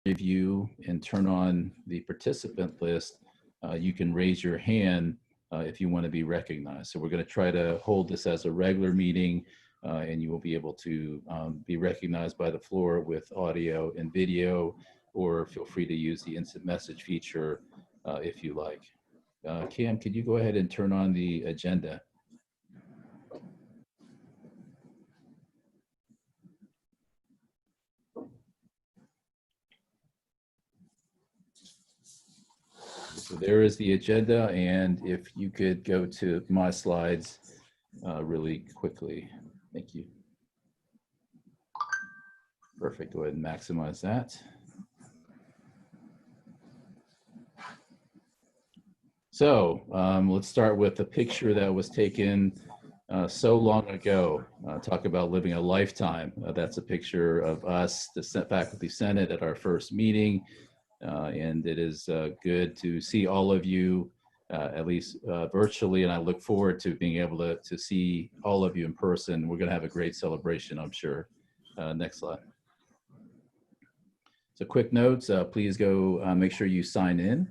review and turn on the participant list, you can raise your hand if you want to be recognized. So we're going to try to hold this as a regular meeting, and you will be able to be recognized by the floor with audio and video, or feel free to use the instant message feature if you like. Cam, could you go ahead and turn on the agenda? So there is the agenda, and if you could go to my slides really quickly. Thank you. Perfect. Go ahead and maximize that. So let's start with a picture that was taken so long ago. Talk about living a lifetime. That's a picture of us, the Faculty Senate, at our first meeting. And it is good to see all of you, at least virtually, and I look forward to being able to see all of you in person. We're going to have a great celebration, I'm sure. Next slide. So quick notes, please go make sure you sign in.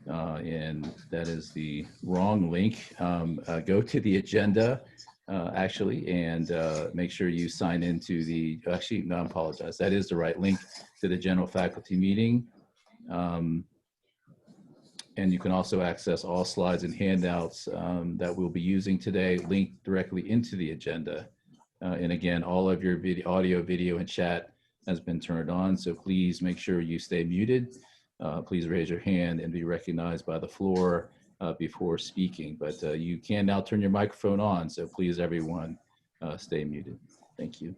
And that is the wrong link. Go to the agenda, actually, and make sure you sign into the, actually, no, I apologize. That is the right link to the general faculty meeting. And you can also access all slides and handouts that we'll be using today, linked directly into the agenda. And again, all of your video, audio, video, and chat has been turned on. So please make sure you stay muted. Please raise your hand and be recognized by the floor before speaking. But you can now turn your microphone on. So please, everyone, stay muted. Thank you.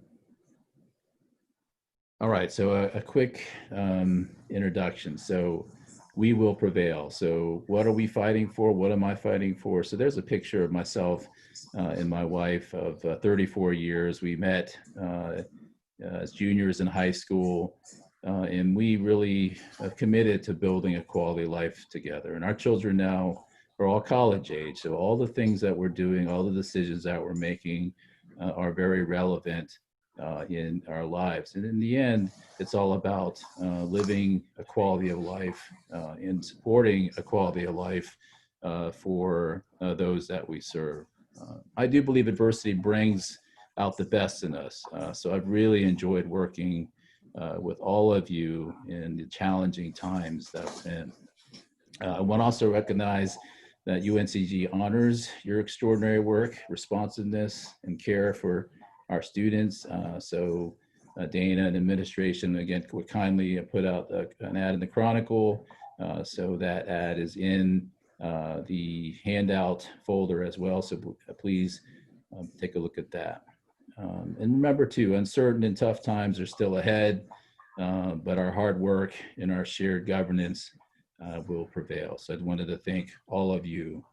All right, so a quick introduction. So we will prevail. So what are we fighting for? What am I fighting for? So there's a picture of myself and my wife of 34 years. We met as juniors in high school, and we really committed to building a quality life together. And our children now are all college age. So all the things that we're doing, all the decisions that we're making are very relevant in our lives. And in the end, it's all about living a quality of life and supporting a quality of life for those that we serve. I do believe adversity brings out the best in us. So I've really enjoyed working with all of you in the challenging times that we're in. I want to also recognize that UNCG honors your extraordinary work, responsiveness, and care for our students. So Dana and administration, again, would kindly put out an ad in the Chronicle. So that ad is in the handout folder as well. So please take a look at that. And remember too, uncertain and tough times are still ahead, but our hard work and our shared governance will prevail. So I wanted to thank all of you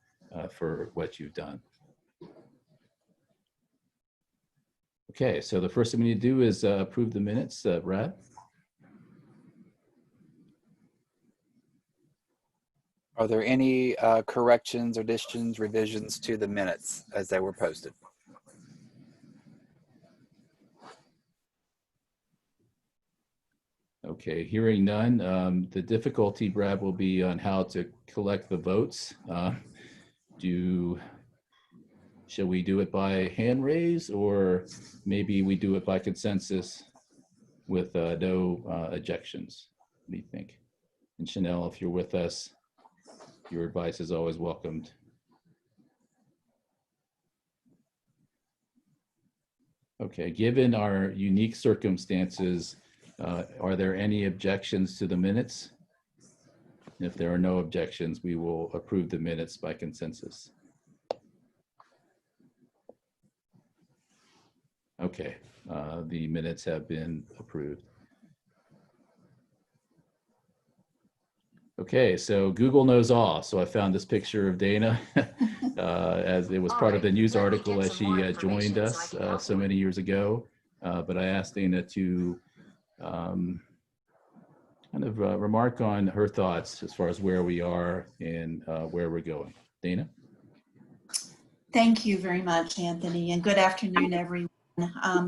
for what you've done. Okay, so the first thing we need to do is approve the minutes. Brad? Are there any corrections, additions, revisions to the minutes as they were posted? Okay, hearing none. The difficulty, Brad, will be on how to collect the votes. Shall we do it by hand raise, or maybe we do it by consensus with no objections? What do you think? And Chanel, if you're with us, your advice is always welcomed. Okay, given our unique circumstances, are there any objections to the minutes? If there are no objections, we will approve the minutes by consensus. Okay, the minutes have been approved. Okay, so Google knows all. So I found this picture of Dana as it was part of the news article as she joined us so many years ago. But I asked Dana to kind of remark on her thoughts as far as where we are and where we're going. Dana? Thank you very much, Anthony, and good afternoon, everyone.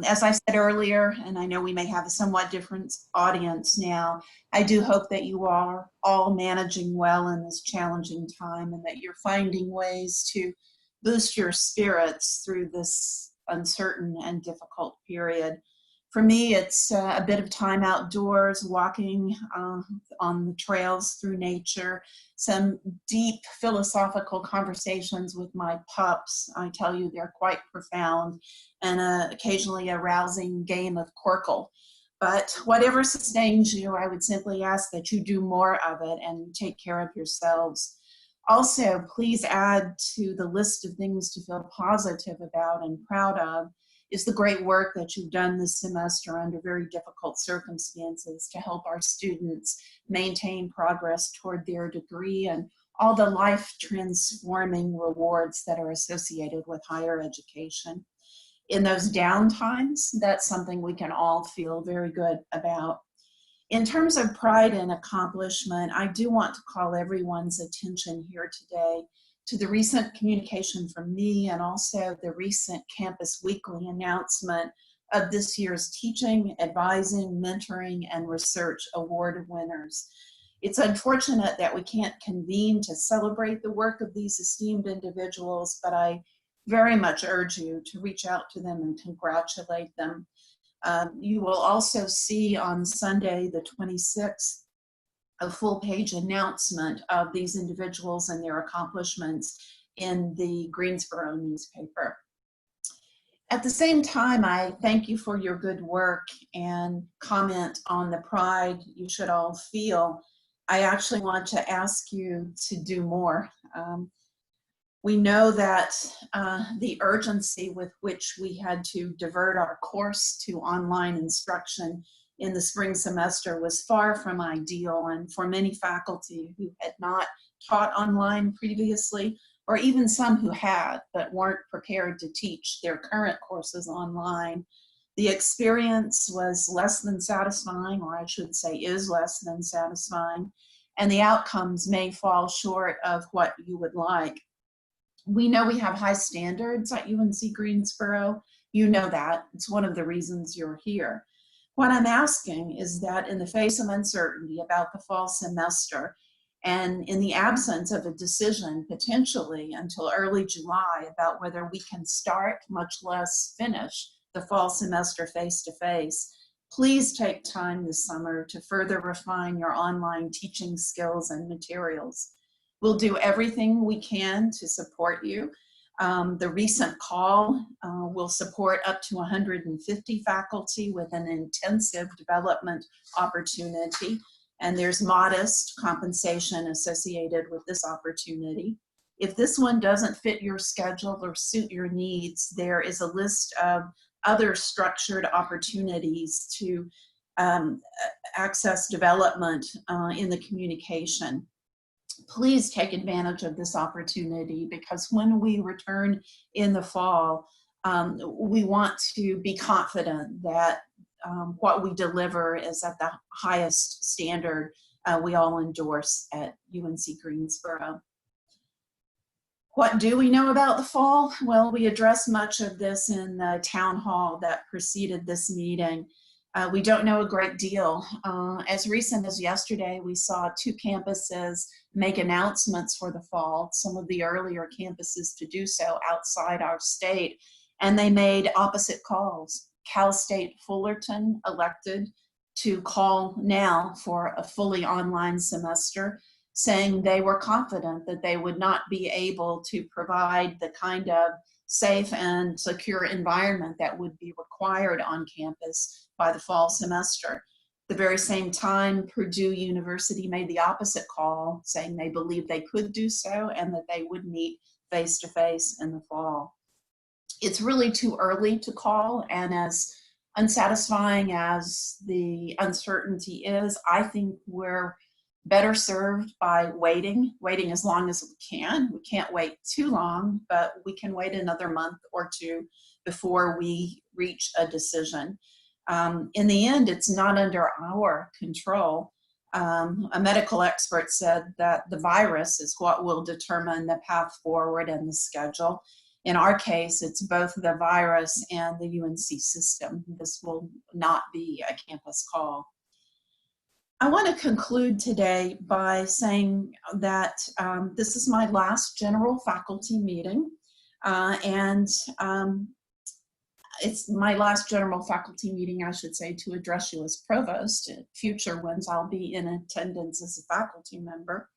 As I said earlier, and I know we may have a somewhat different audience now, I do hope that you are all managing well in this challenging time and that you're finding ways to boost your spirits through this uncertain and difficult period. For me, it's a bit of time outdoors, walking on the trails through nature, some deep philosophical conversations with my pups. I tell you, they're quite profound, and occasionally a rousing game of Quirkle. But whatever sustains you, I would simply ask that you do more of it and take care of yourselves. Also, please add to the list of things to feel positive about and proud of is the great work that you've done this semester under very difficult circumstances to help our students maintain progress toward their degree and all the life-transforming rewards that are associated with higher education. In those downtimes, that's something we can all feel very good about. In terms of pride and accomplishment, I do want to call everyone's attention here today to the recent communication from me and also the recent Campus Weekly announcement of this year's Teaching, Advising, Mentoring, and Research Award winners. It's unfortunate that we can't convene to celebrate the work of these esteemed individuals, but I very much urge you to reach out to them and congratulate them. You will also see on Sunday, the 26th, a full-page announcement of these individuals and their accomplishments in the Greensboro newspaper. At the same time, I thank you for your good work and comment on the pride you should all feel. I actually want to ask you to do more. We know that the urgency with which we had to divert our course to online instruction in the spring semester was far from ideal, and for many faculty who had not taught online previously, or even some who had but weren't prepared to teach their current courses online, the experience was less than satisfying, or I should say is less than satisfying, and the outcomes may fall short of what you would like. We know we have high standards at UNC Greensboro. You know that. It's one of the reasons you're here. What I'm asking is that in the face of uncertainty about the fall semester, and in the absence of a decision potentially until early July about whether we can start, much less finish, the fall semester face-to-face, please take time this summer to further refine your online teaching skills and materials. We'll do everything we can to support you. The recent call will support up to 150 faculty with an intensive development opportunity, and there's modest compensation associated with this opportunity. If this one doesn't fit your schedule or suit your needs, there is a list of other structured opportunities to access development in the communication. Please take advantage of this opportunity, because when we return in the fall, we want to be confident that what we deliver is at the highest standard we all endorse at UNC Greensboro. What do we know about the fall? Well, we addressed much of this in the town hall that preceded this meeting. We don't know a great deal. As recent as yesterday, we saw 2 campuses make announcements for the fall, some of the earlier campuses to do so outside our state, and they made opposite calls. Cal State Fullerton elected to call now for a fully online semester, saying they were confident that they would not be able to provide the kind of safe and secure environment that would be required on campus by the fall semester. The very same time, Purdue University made the opposite call, saying they believed they could do so and that they would meet face-to-face in the fall. It's really too early to call, and as unsatisfying as the uncertainty is, I think we're better served by waiting as long as we can. We can't wait too long, but we can wait another month or 2 before we reach a decision. In the end, it's not under our control. A medical expert said that the virus is what will determine the path forward and the schedule. In our case, it's both the virus and the UNC system. This will not be a campus call. I want to conclude today by saying that this is my last general faculty meeting, and it's my last general faculty meeting, I should say, to address you as provost. In future ones, I'll be in attendance as a faculty member.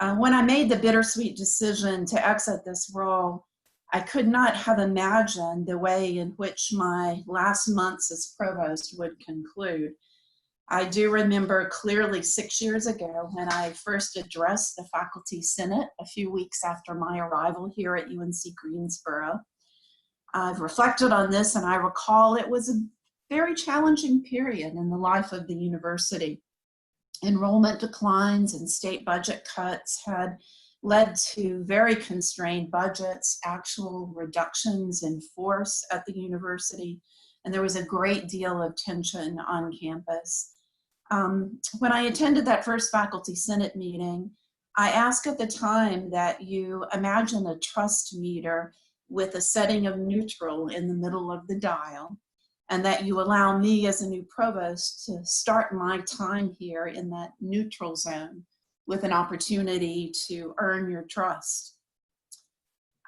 When I made the bittersweet decision to exit this role, I could not have imagined the way in which my last months as provost would conclude. I do remember clearly 6 years ago when I first addressed the Faculty Senate a few weeks after my arrival here at UNC Greensboro. I've reflected on this and I recall it was a very challenging period in the life of the university. Enrollment declines and state budget cuts had led to very constrained budgets, actual reductions in force at the university, and there was a great deal of tension on campus. When I attended that first Faculty Senate meeting, I asked at the time that you imagine a trust meter with a setting of neutral in the middle of the dial, and that you allow me as a new provost to start my time here in that neutral zone with an opportunity to earn your trust.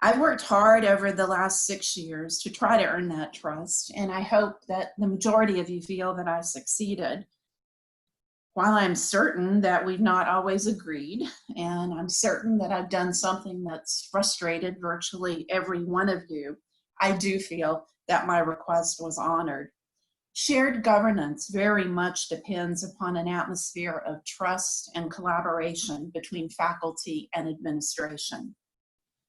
I've worked hard over the last 6 years to try to earn that trust, and I hope that the majority of you feel that I succeeded. While I'm certain that we've not always agreed, and I'm certain that I've done something that's frustrated virtually every one of you, I do feel that my request was honored. Shared governance very much depends upon an atmosphere of trust and collaboration between faculty and administration.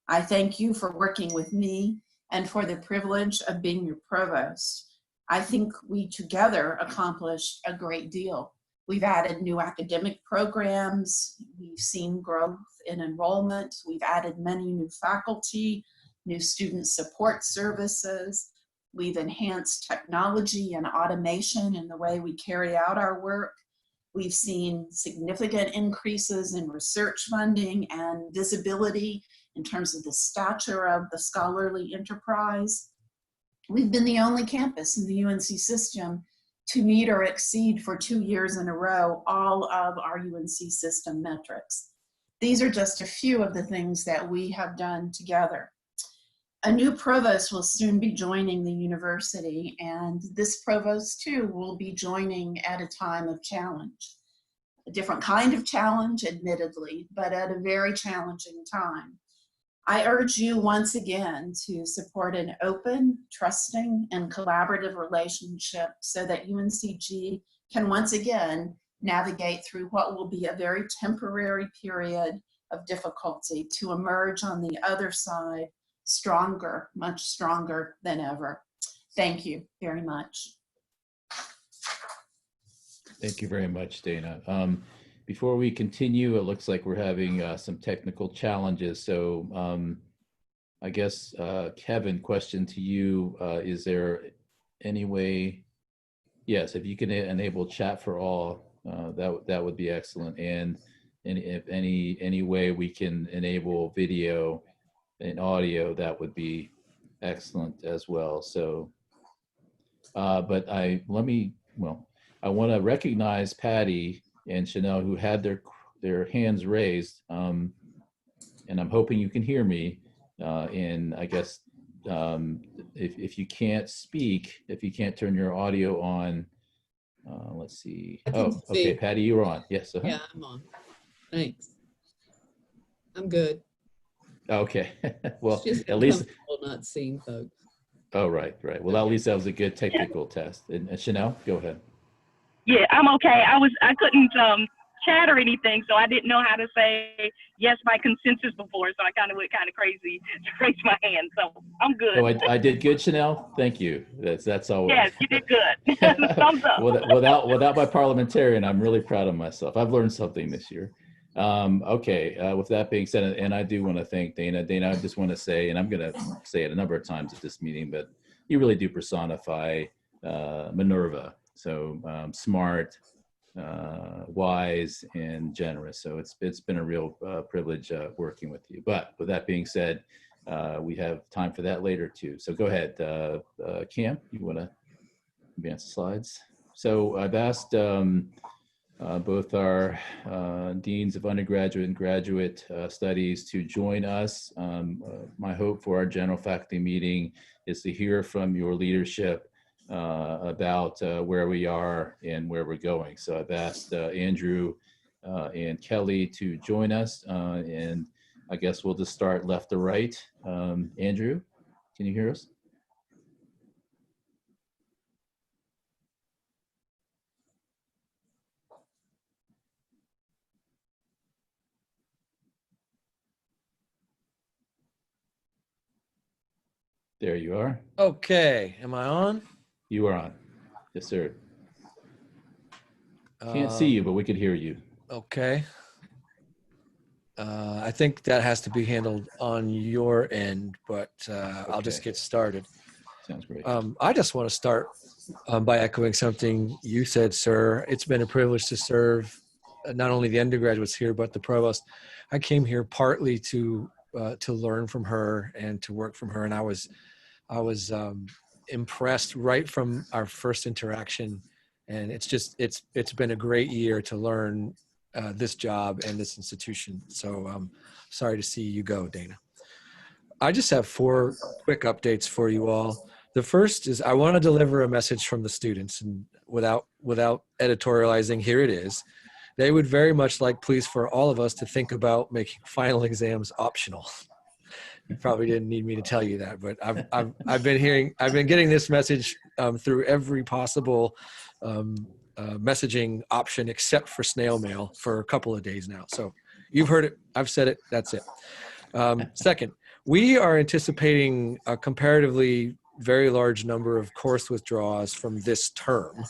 I thank you for working with me and for the privilege of being your provost. I think we together accomplished a great deal. We've added new academic programs, we've seen growth in enrollment, we've added many new faculty, new student support services, we've enhanced technology and automation in the way we carry out our work. We've seen significant increases in research funding and visibility in terms of the stature of the scholarly enterprise. We've been the only campus in the UNC system to meet or exceed for 2 years in a row all of our UNC system metrics. These are just a few of the things that we have done together. A new provost will soon be joining the university, and this provost too will be joining at a time of challenge. A different kind of challenge, admittedly, but at a very challenging time. I urge you once again to support an open, trusting, and collaborative relationship so that UNCG can once again navigate through what will be a very temporary period of difficulty to emerge on the other side stronger, much stronger than ever. Thank you very much. Thank you very much, Dana. Before we continue, it looks like we're having some technical challenges. So I guess, Kevin, question to you, is there any way, yes, if you can enable chat for all, that would be excellent. And if any way we can enable video and audio, that would be excellent as well. So, but I want to recognize Patty and Chanel, who had their hands raised, and I'm hoping you can hear me. And I guess if you can't speak, if you can't turn your audio on, let's see. Oh, okay, Patty, you're on. Yes. Yeah, I'm on. Thanks. I'm good. Okay. Well, It's just at least not seeing folks. Oh, right. Well, at least that was a good technical test. And Chanel, go ahead. Yeah, I'm okay. I couldn't chat or anything, so I didn't know how to say yes by consensus before, so I kind of went kind of crazy to raise my hand. So I'm good. Oh, I did good, Chanel. Thank you. That's always. Yes, you did good. Thumbs up. Without my parliamentarian, I'm really proud of myself. I've learned something this year. Okay. With that being said, and I do want to thank Dana. Dana, I just want to say, and I'm going to say it a number of times at this meeting, but you really do personify Minerva. So smart, wise, and generous. So it's been a real privilege working with you. But with that being said, we have time for that later too. So go ahead, Cam, you want to advance the slides? So I've asked both our deans of undergraduate and graduate studies to join us. My hope for our general faculty meeting is to hear from your leadership about where we are and where we're going. So I've asked Andrew and Kelly to join us, and I guess we'll just start left to right. Andrew, can you hear us? There you are. Okay, am I on? You are on. Yes, sir. Can't see you, but we could hear you. Okay. I think that has to be handled on your end, but I'll just Okay. get started. Sounds great. I just want to start by echoing something you said, sir. It's been a privilege to serve not only the undergraduates here, but the provost. I came here partly to learn from her and to work from her, and I was impressed right from our first interaction. And it's been a great year to learn this job and this institution. So sorry to see you go, Dana. I just have 4 quick updates for you all. The first is I want to deliver a message from the students, and without editorializing, here it is. They would very much like, please, for all of us to think about making final exams optional. You probably didn't need me to tell you that, but I've been getting this message through every possible messaging option except for snail mail for a couple of days now. So you've heard it, I've said it, that's it. Second, we are anticipating a comparatively very large number of course withdrawals from this term,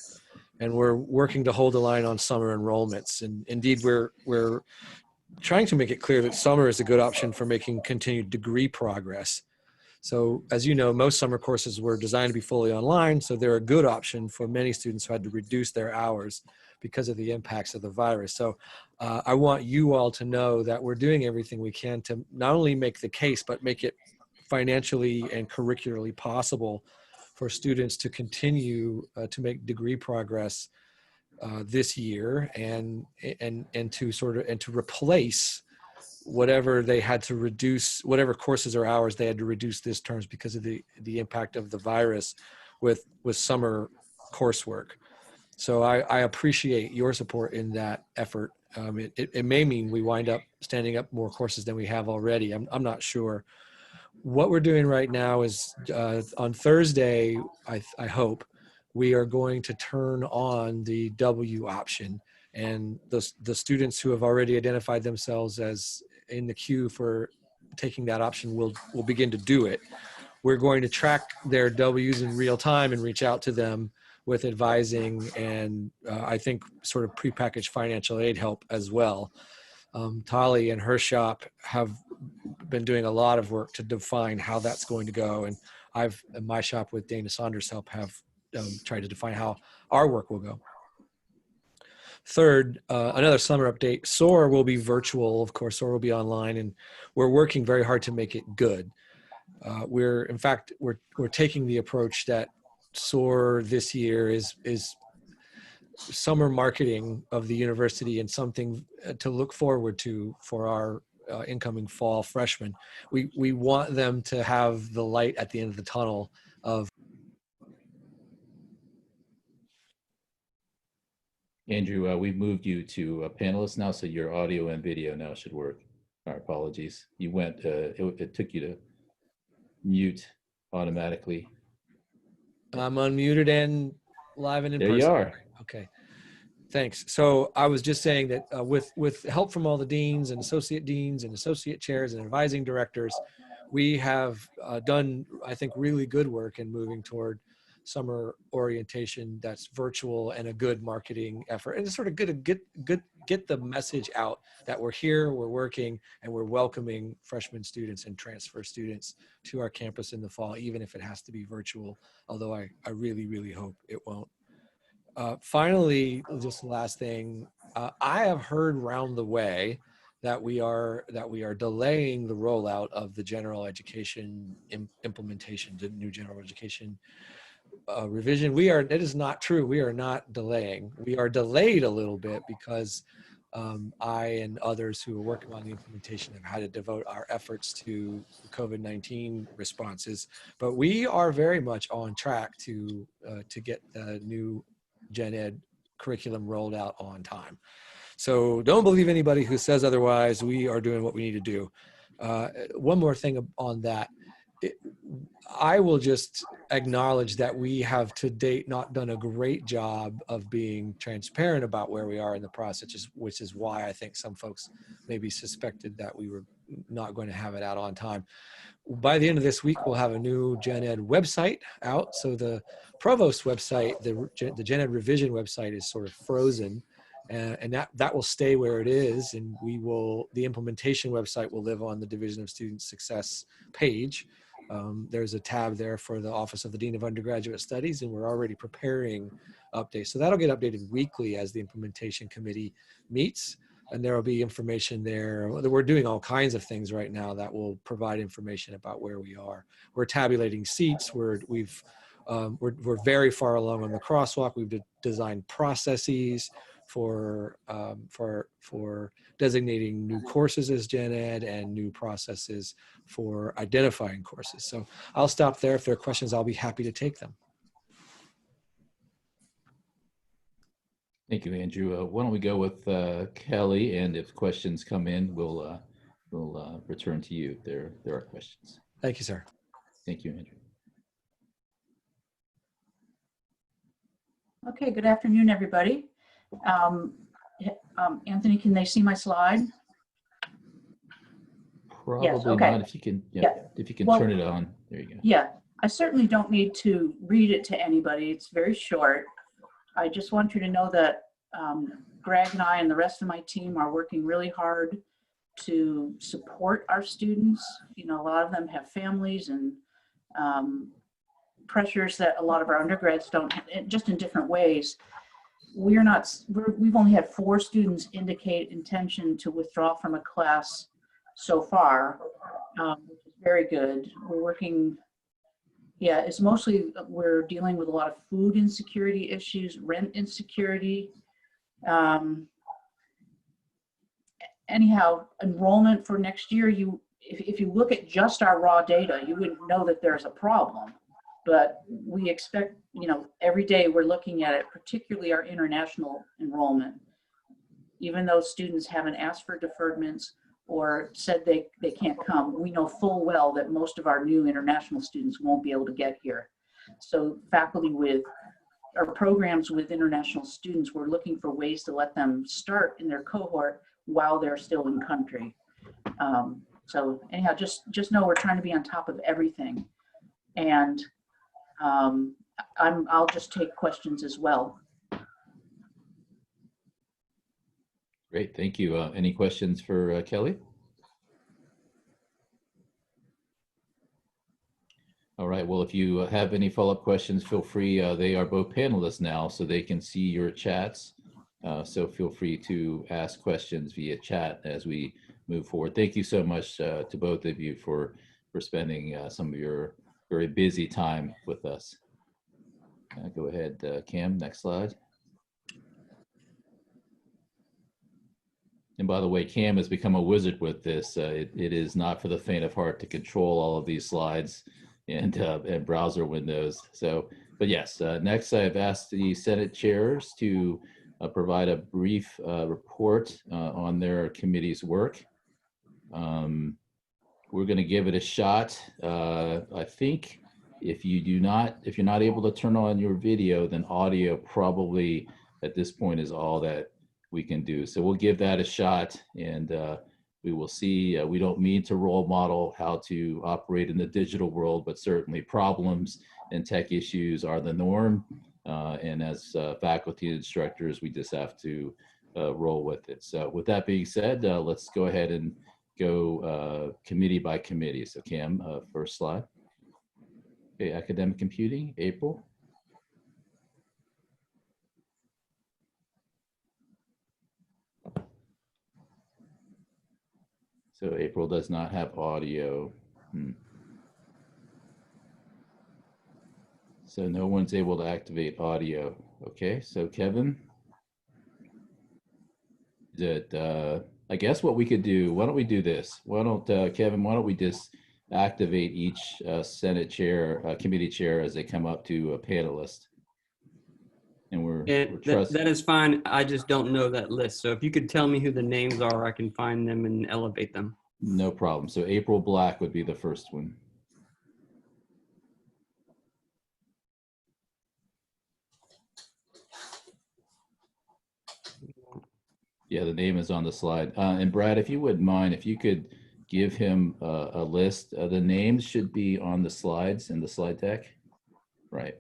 and we're working to hold the line on summer enrollments. And indeed, we're trying to make it clear that summer is a good option for making continued degree progress. So as you know, most summer courses were designed to be fully online, so they're a good option for many students who had to reduce their hours because of the impacts of the virus. So I want you all to know that we're doing everything we can to not only make the case, but make it financially and curricularly possible for students to continue to make degree progress this year and to replace whatever they had to reduce, whatever courses or hours they had to reduce this terms because of the impact of the virus with summer coursework. So I appreciate your support in that effort. It may mean we wind up standing up more courses than we have already. I'm not sure. What we're doing right now is on Thursday, I hope, we are going to turn on the W option, and the students who have already identified themselves as in the queue for taking that option will begin to do it. We're going to track their W's in real time and reach out to them with advising and I think sort of prepackaged financial aid help as well. Tali and her shop have been doing a lot of work to define how that's going to go. And I've, in my shop with Dana Saunders' help, have tried to define how our work will go. Third, another summer update, SOAR will be virtual. Of course, SOAR will be online, and we're working very hard to make it good. We're taking the approach that SOAR this year is summer marketing of the university and something to look forward to for our incoming fall freshmen. We want them to have the light at the end of the tunnel of. Andrew, we've moved you to a panelist now, so your audio and video now should work. Our apologies. You went, it took you to mute automatically. I'm unmuted and live and in person. There you are. Okay. Thanks. So I was just saying that with help from all the deans and associate chairs and advising directors, we have done, I think, really good work in moving toward summer orientation that's virtual and a good marketing effort, and it's sort of good to get the message out that we're here, we're working, and we're welcoming freshman students and transfer students to our campus in the fall, even if it has to be virtual, although I really, really hope it won't. Finally, just the last thing, I have heard round the way that we are delaying the rollout of the general education implementation, the new general education revision. That is not true. We are not delaying. We are delayed a little bit because I and others who are working on the implementation have had to devote our efforts to COVID-19 responses. But we are very much on track to get the new Gen Ed curriculum rolled out on time. So don't believe anybody who says otherwise. We are doing what we need to do. One more thing on that. I will just acknowledge that we have to date not done a great job of being transparent about where we are in the process, which is why I think some folks maybe suspected that we were not going to have it out on time. By the end of this week, we'll have a new Gen Ed website out. So the Provost website, the Gen Ed revision website is sort of frozen. And that will stay where it is. And the implementation website will live on the Division of Student Success page. There's a tab there for the Office of the Dean of Undergraduate Studies, and we're already preparing updates. So that'll get updated weekly as the implementation committee meets, and there will be information there. We're doing all kinds of things right now that will provide information about where we are. We're tabulating seats. We're very far along on the crosswalk. We've designed processes for designating new courses as Gen Ed and new processes for identifying courses. So I'll stop there. If there are questions, I'll be happy to take them. Thank you, Andrew. Why don't we go with Kelly, and if questions come in, we'll return to you if there are questions. Thank you, sir. Thank you, Andrew. Okay, good afternoon, everybody. Anthony, can they see my slide? Probably okay. not. If you can, if you can Well, turn it on. There you go. Yeah, I certainly don't need to read it to anybody. It's very short. I just want you to know that Greg and I and the rest of my team are working really hard to support our students. You know, a lot of them have families and pressures that a lot of our undergrads don't have, just in different ways. We've only had 4 students indicate intention to withdraw from a class so far, which is very good. We're working, it's mostly, we're dealing with a lot of food insecurity issues, rent insecurity. Anyhow, enrollment for next year, if you look at just our raw data, you wouldn't know that there's a problem. But we expect, every day we're looking at it, particularly our international enrollment. Even though students haven't asked for deferments or said they can't come, we know full well that most of our new international students won't be able to get here. So faculty with our programs with international students, we're looking for ways to let them start in their cohort while they're still in country. So anyhow, just know we're trying to be on top of everything. And I'll just take questions as well. Great, thank you. Any questions for Kelly? All right, well, if you have any follow-up questions, feel free. They are both panelists now, so they can see your chats. So feel free to ask questions via chat as we move forward. Thank you so much to both of you for spending some of your very busy time with us. Go ahead, Cam, next slide. And by the way, Cam has become a wizard with this. It is not for the faint of heart to control all of these slides and browser windows. So, but yes, next I've asked the Senate chairs to provide a brief report on their committee's work. We're going to give it a shot. I think if you're not able to turn on your video, then audio probably at this point is all that we can do. So we'll give that a shot, and we will see. We don't mean to role model how to operate in the digital world, but certainly problems and tech issues are the norm. And as faculty and instructors, we just have to roll with it. So with that being said, let's go ahead and go committee by committee. So Cam, first slide. Okay, academic computing, April. So April does not have audio. So no one's able to activate audio. Okay, so Kevin, I guess what we could do, why don't we do this? Why don't, Kevin, why don't we just activate each Senate chair, committee chair as they come up to a panelist? And we're that is fine. I just don't know that list. So if you could tell me who the names are, I can find them and elevate them. No problem. So April Black would be the first one. Yeah, the name is on the slide. And Brad, if you wouldn't mind, if you could give him a list. The names should be on the slides in the slide deck. Right.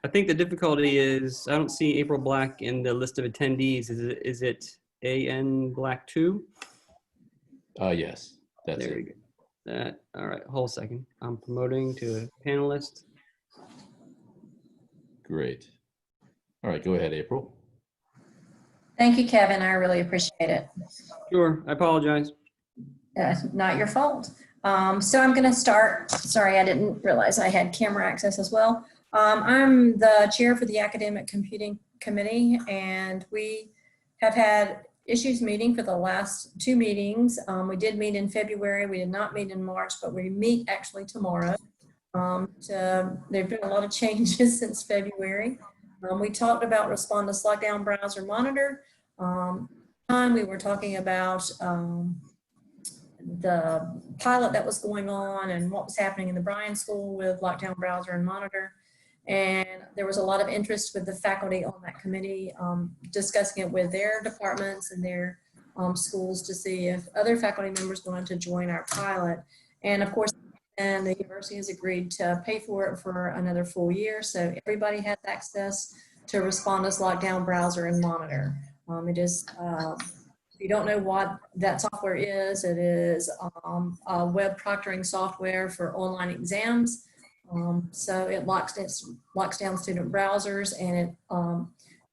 I think the difficulty is I don't see April Black in the list of attendees. Is it AN Black 2? Yes, that's there it. We go. All right, hold a second. I'm promoting to a panelist. Great. All right, go ahead, April. Thank you, Kevin. I really appreciate it. Sure, I apologize. It's not your fault. So I'm going to start. Sorry, I didn't realize I had camera access as well. I'm the chair for the Academic Computing Committee, and we have had issues meeting for the last 2 meetings. We did meet in February. We did not meet in March, but we meet actually tomorrow. There have been a lot of changes since February. We talked about Respondus Lockdown Browser Monitor. We were talking about the pilot that was going on and what was happening in the Bryan School with Lockdown Browser and Monitor. And there was a lot of interest with the faculty on that committee, discussing it with their departments and their schools to see if other faculty members wanted to join our pilot. And of course, and the university has agreed to pay for it for another full year. So everybody has access to Respondus Lockdown Browser and Monitor. It is, if you don't know what that software is, it is a web proctoring software for online exams. So it locks down student browsers, and it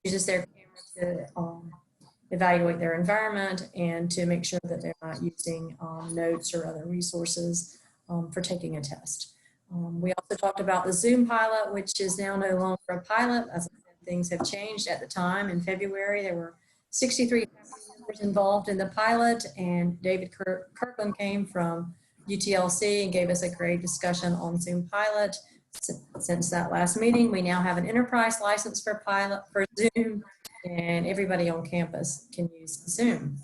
uses their camera to evaluate their environment and to make sure that they're not using notes or other resources for taking a test. We also talked about the Zoom pilot, which is now no longer a pilot. As I said, things have changed. At the time in February, there were 63 members involved in the pilot, and David Kirkland came from UTLC and gave us a great discussion on Zoom pilot. Since that last meeting, we now have an enterprise license for pilot for Zoom, and everybody on campus can use Zoom.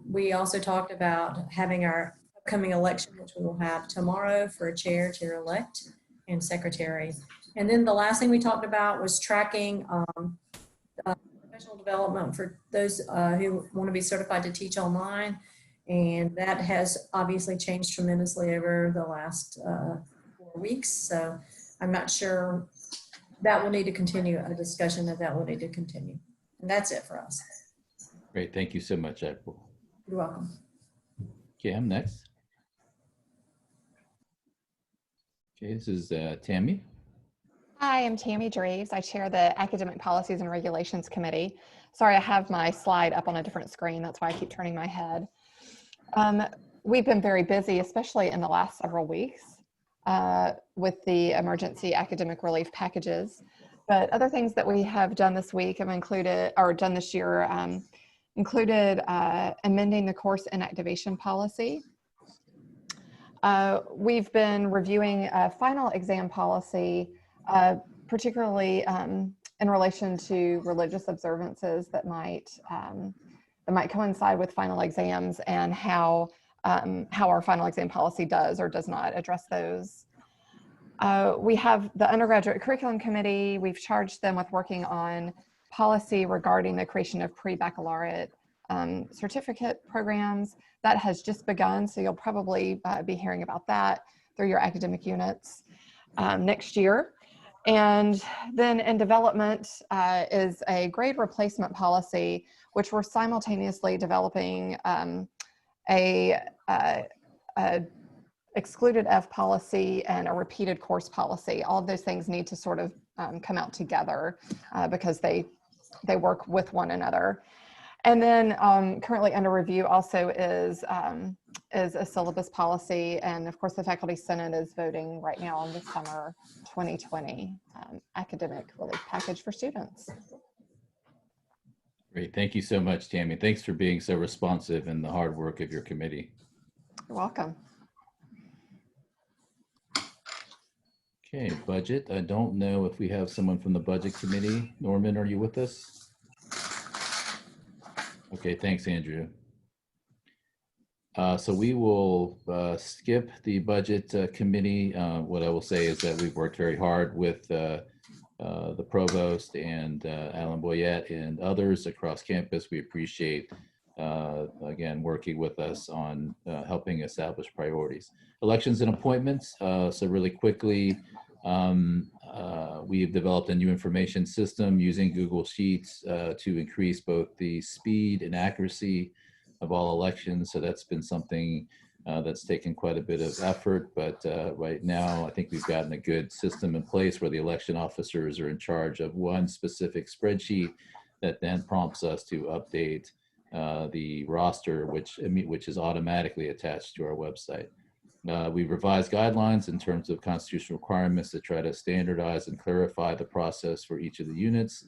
We also talked about having our upcoming election, which we will have tomorrow, for a chair-elect, and secretary. And then the last thing we talked about was tracking professional development for those who want to be certified to teach online. And that has obviously changed tremendously over the last 4 weeks. So I'm not sure that will need to continue, a discussion of that will need to continue. And that's it for us. Great, thank you so much, April. You're welcome. Okay, I'm next. Okay, this is Tammy. Hi, I'm Tammy Dreves. I chair the Academic Policies and Regulations Committee. Sorry, I have my slide up on a different screen. That's why I keep turning my head. We've been very busy, especially in the last several weeks, with the emergency academic relief packages. But other things that we have done this week have included, or done this year, included amending the course inactivation policy. We've been reviewing a final exam policy, particularly in relation to religious observances that might coincide with final exams, and how our final exam policy does or does not address those. We have the undergraduate curriculum committee. We've charged them with working on policy regarding the creation of pre-baccalaureate certificate programs. That has just begun, so you'll probably be hearing about that through your academic units next year. And then in development is a grade replacement policy, which we're simultaneously developing a excluded F policy and a repeated course policy. All of those things need to sort of come out together because they work with one another. And then currently under review also is a syllabus policy. And of course, the Faculty Senate is voting right now on the summer 2020 academic relief package for students. Great. Thank you so much, Tammy. Thanks for being so responsive in the hard work of your committee. You're welcome. Okay, budget. I don't know if we have someone from the budget committee. Norman, are you with us? Okay, thanks, Andrew. So we will skip the budget committee. What I will say is that we've worked very hard with the provost and Alan Boyette and others across campus. We appreciate, again, working with us on helping establish priorities. Elections and appointments. So really quickly, we have developed a new information system using Google Sheets to increase both the speed and accuracy of all elections. So that's been something that's taken quite a bit of effort, but right now I think we've gotten a good system in place where the election officers are in charge of one specific spreadsheet that then prompts us to update the roster, which is automatically attached to our website. We've revised guidelines in terms of constitutional requirements to try to standardize and clarify the process for each of the units.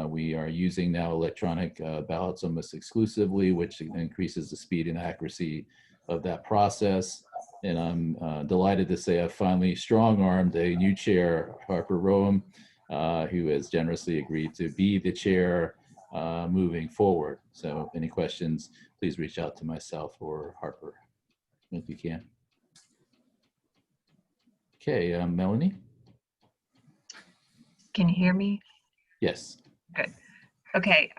We are using now electronic ballots almost exclusively, which increases the speed and accuracy of that process. And I'm delighted to say I've finally strong-armed a new chair, Harper Rowham, who has generously agreed to be the chair moving forward. So any questions, please reach out to myself or Harper if you can. Okay, Melanie? Can you hear me? Yes. Good. Okay,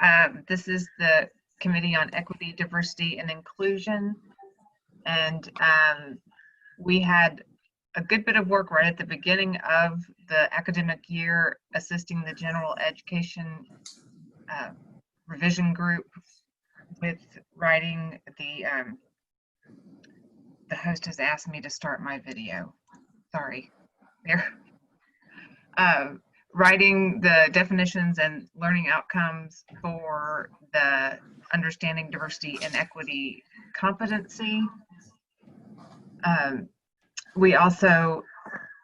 this is the Committee on Equity, Diversity, and Inclusion. And we had a good bit of work right at the beginning of the academic year assisting the general education revision group with writing the host has asked me to start my video. Sorry. There. Writing the definitions and learning outcomes for the understanding diversity and equity competency. We also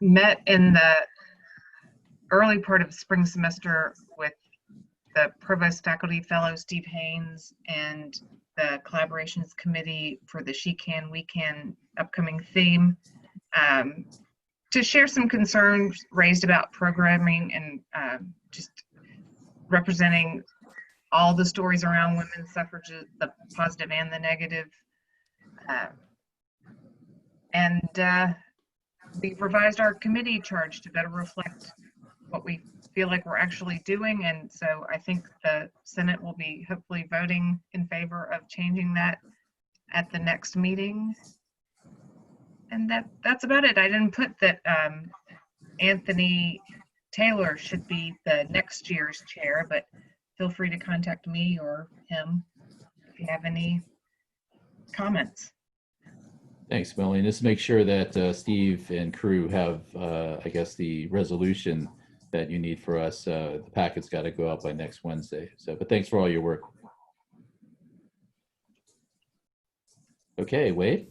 met in the early part of spring semester with the Provost Faculty Fellow Steve Haynes and the Collaborations Committee for the She Can, We Can upcoming theme. To share some concerns raised about programming and just representing all the stories around women's suffrage, the positive and the negative. We've revised our committee charge to better reflect what we feel like we're actually doing. And so I think the Senate will be hopefully voting in favor of changing that at the next meeting. And that's about it. I didn't put that Anthony Taylor should be the next year's chair, but feel free to contact me or him if you have any comments. Thanks, Melanie. Just make sure that Steve and crew have, I guess, the resolution that you need for us. The packet's got to go out by next Wednesday. So, but thanks for all your work. Okay, Wade.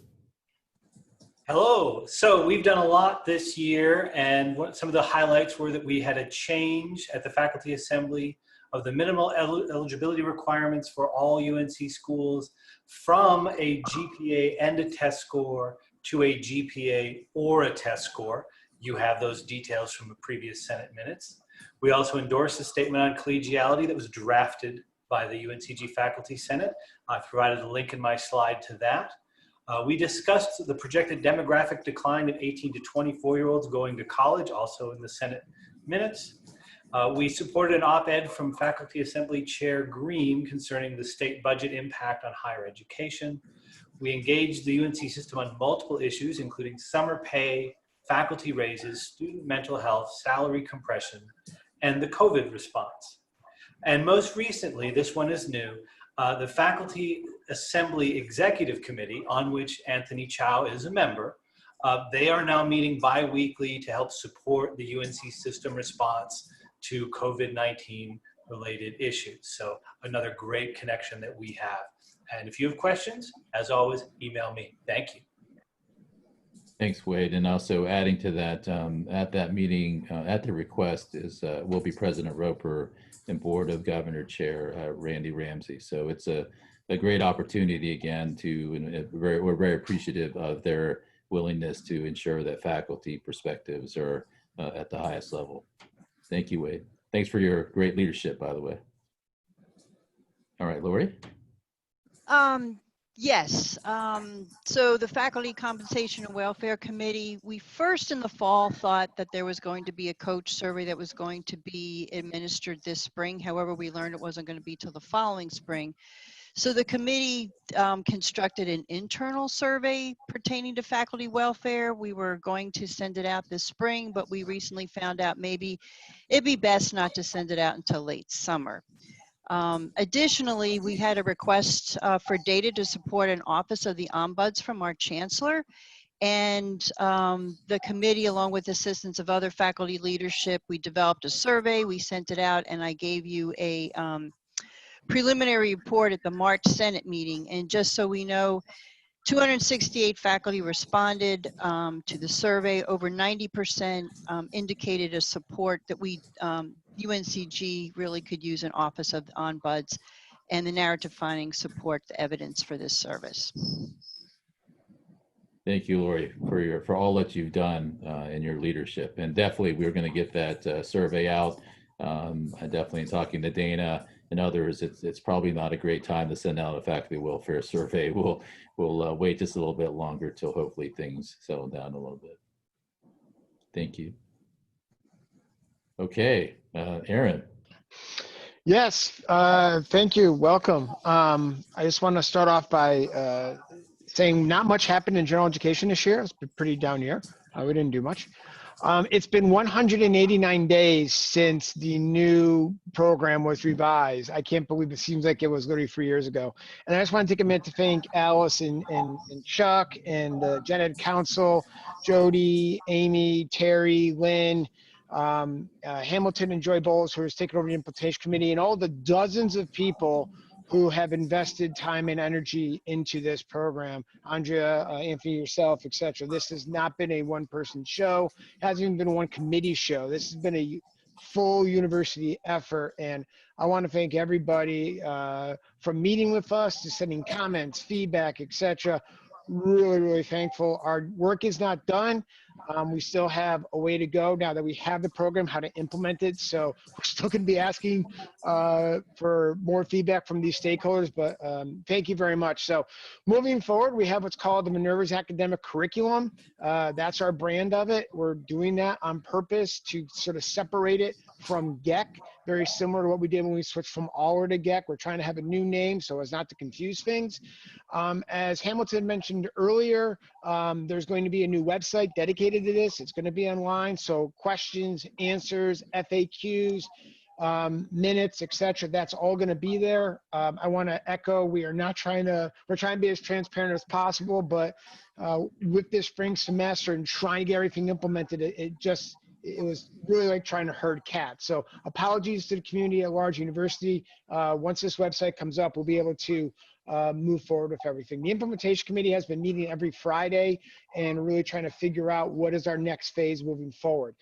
Hello. So we've done a lot this year, and some of the highlights were that we had a change at the Faculty Assembly of the minimal eligibility requirements for all UNC schools from a GPA and a test score to a GPA or a test score. You have those details from the previous Senate minutes. We also endorsed a statement on collegiality that was drafted by the UNCG Faculty Senate. I've provided a link in my slide to that. We discussed the projected demographic decline of 18 to 24-year-olds going to college, also in the Senate minutes. We supported an op-ed from Faculty Assembly Chair Green concerning the state budget impact on higher education. We engaged the UNC system on multiple issues, including summer pay, faculty raises, student mental health, salary compression, and the COVID response. And most recently, this one is new, the Faculty Assembly Executive Committee, on which Anthony Chow is a member, they are now meeting bi-weekly to help support the UNC system response to COVID-19 related issues. So another great connection that we have. And if you have questions, as always, email me. Thank you. Thanks, Wade. And also adding to that, at that meeting, at the request is will be President Roper and Board of Governor Chair Randy Ramsey. So it's a great opportunity again to, and we're very appreciative of their willingness to ensure that faculty perspectives are at the highest level. Thank you, Wade. Thanks for your great leadership, by the way. All right, Lori. Yes. So the Faculty Compensation and Welfare Committee, we first in the fall thought that there was going to be a coach survey that was going to be administered this spring. However, we learned it wasn't going to be till the following spring. So the committee constructed an internal survey pertaining to faculty welfare. We were going to send it out this spring, but we recently found out maybe it'd be best not to send it out until late summer. Additionally, we had a request for data to support an Office of the Ombuds from our Chancellor. And the committee, along with assistance of other faculty leadership, we developed a survey, we sent it out, and I gave you a preliminary report at the March Senate meeting. And just so we know, 268 faculty responded to the survey. Over 90% indicated a support that we, UNCG really could use an Office of the Ombuds, and the narrative findings support the evidence for this service. Thank you, Lori, for all that you've done in your leadership. And definitely we're going to get that survey out. Definitely talking to Dana and others, it's probably not a great time to send out a faculty welfare survey. We'll wait just a little bit longer till hopefully things settle down a little bit. Thank you. Okay, Aaron. Yes, thank you. Welcome. I just want to start off by saying not much happened in general education this year. It's been pretty down year. We didn't do much. It's been 189 days since the new program was revised. I can't believe it seems like it was literally 3 years ago. And I just want to take a minute to thank Alice and Chuck and the Gen Ed Council, Jody, Amy, Terry, Lynn, Hamilton and Joy Bowles, who has taken over the implementation committee, and all the dozens of people who have invested time and energy into this program. Andrea, Anthony, yourself, etc. This has not been a one-person show. It hasn't even been a one committee show. This has been a full university effort, and I want to thank everybody from meeting with us to sending comments, feedback, etc. Really, really thankful. Our work is not done. We still have a way to go now that we have the program, how to implement it. So we're still going to be asking for more feedback from these stakeholders, but thank you very much. So moving forward, we have what's called the Minerva's Academic Curriculum. That's our brand of it. We're doing that on purpose to sort of separate it from GEC, very similar to what we did when we switched from Aller to GEC. We're trying to have a new name so as not to confuse things. As Hamilton mentioned earlier, there's going to be a new website dedicated to this. It's going to be online, so questions, answers, FAQs, minutes, etc. That's all going to be there. I want to echo, we're trying to be as transparent as possible, but with this spring semester and trying to get everything implemented, it was really like trying to herd cats. So apologies to the community at large university. Once this website comes up, we'll be able to move forward with everything. The implementation committee has been meeting every Friday and really trying to figure out what is our next phase moving forward.